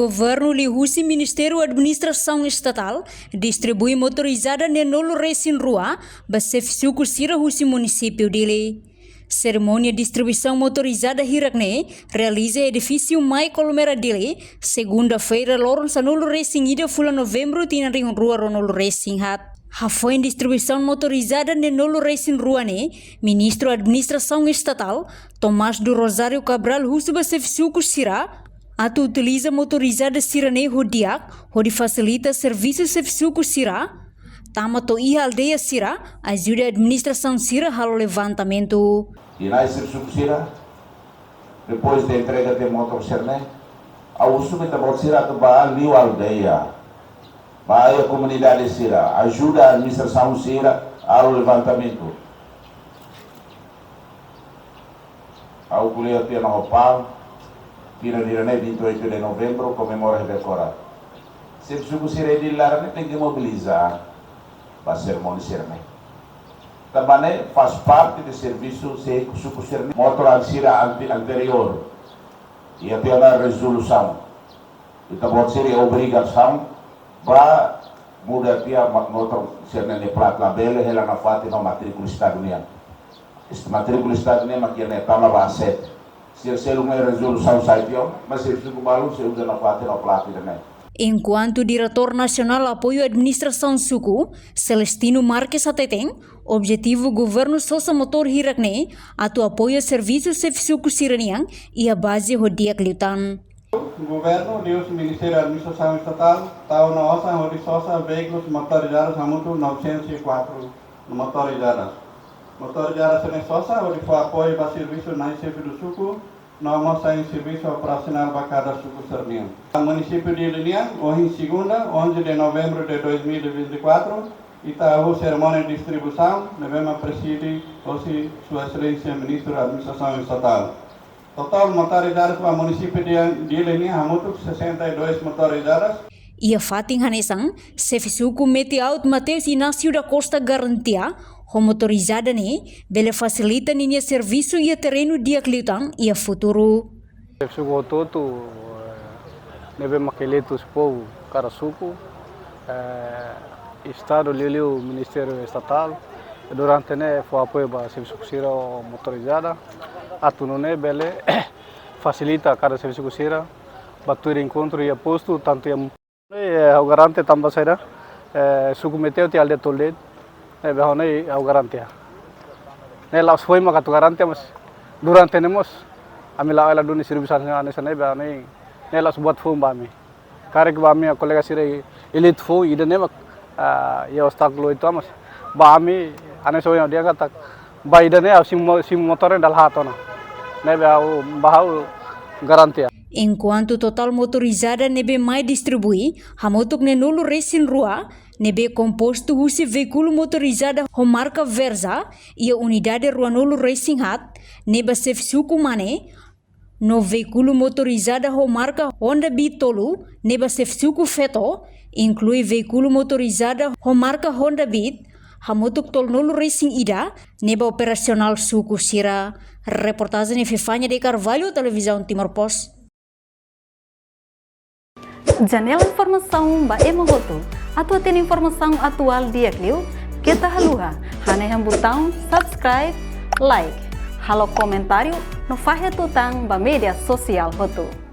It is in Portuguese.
governo lihusi Ministério Administração Estatal distribui motorizada nenolo resin rua basef suku sira husi município dele. Cerimônia distribuição motorizada hirakne realiza edifício Mai Colomera dele segunda-feira lorong sanolo resin ida fula novembro tinarihun rua ronolo resin hat. Hafoin distribuição motorizada nenolo resin ruane, Ministro Administração Estatal Tomás do Rosário Cabral husu basef suku sira atu utiliza motorizada sirane hodiak, hodi facilita serviços suku sira, tamato iha aldeia sira, ajuda a administração sira halo levantamento. E na suku sira, depois da entrega de motor sirne, a uso que tá sira tu ba liu aldeia, ba a comunidade sira, ajuda a administração sira halo levantamento. Ao kuliah tia na hopal Kira-kira 28 de novembro comemora e decora. Se suku sira di larane tem que mobilizar para a cerimônia sirne. Também faz parte do serviço se suku sirne motor sira anterior. E até a resolução. E também seria obrigação para mudar a motor sirne de plat label e ela na fati na matrícula estadunidense. Esta matrícula estadunidense aqui é tama basset. Enquanto Diretor Nacional Apoio à Administração Suku, Celestino Marques Ateteng, objetivo governo sosa motor hirakne, atu apoio a serviços suku siraniang e a base hodiak liutan. Governo Deus Ministério da Administração Estatal, tau na osa hodi sosa veículos motorizados hamutu 904 motorizadas. Motorizadas sene sosa hodi foi apoio para serviço na ICF do Suku, na moça em serviço operacional para cada Suku Sernian. O município de Linian, hoje segunda, 11 de novembro de 2024, e está a cerimônia de distribuição, devemos presidir hoje Sua Excelência Ministro da Administração Estatal. Total motorizadas para o município de Linian, hamutu 62 motorizadas. Ia fating hanesang, Sefisuku Meteout Mateus Inácio da Costa garantia, ho motorizada ne, bele facilita ninia serviço e terreno diak liutang e futuro. Sefisuku toto, nebe makeletos povo Carasuco, Estado Liliu Ministério Estatal, durante ne foi apoio para Sefisuku Sira motorizada, atuno ne bele facilita cada Sefisuku Sira, batur encontro e posto tanto o garante também será suku meteu te alde tolde behone o garantia nela foi uma catu garantia mas durante nemos amila ela duni serviço ane sana behone nela buat foi bami karek bami colega sire elite foi ida nemak ya obstáculo itu mas bami ane so dia kata ba ida ne sim motor dal hatona ne bahau garantia. Enquanto total motorizada nebe mai distribui, hamotuk nenolo resin rua, nebe composto husi veículo motorizada ho marca Versa e a unidade ruanolo racing hat, neba sef suku mane, no veículo motorizada ho marca Honda Beat tolu, neba sef suku feto, inclui veículo motorizada ho marca Honda Beat, hamotuk tolnolo racing ida, neba operasional suku sira. Reportagem Fifanya de Carvalho, Televisão Timor Post. Janela informação ba emogoto. Atua tem informação atual dia kliu. Kita haluha. Haneham botão subscribe, like. Halo comentário no fahe tutang ba media sosial hotu.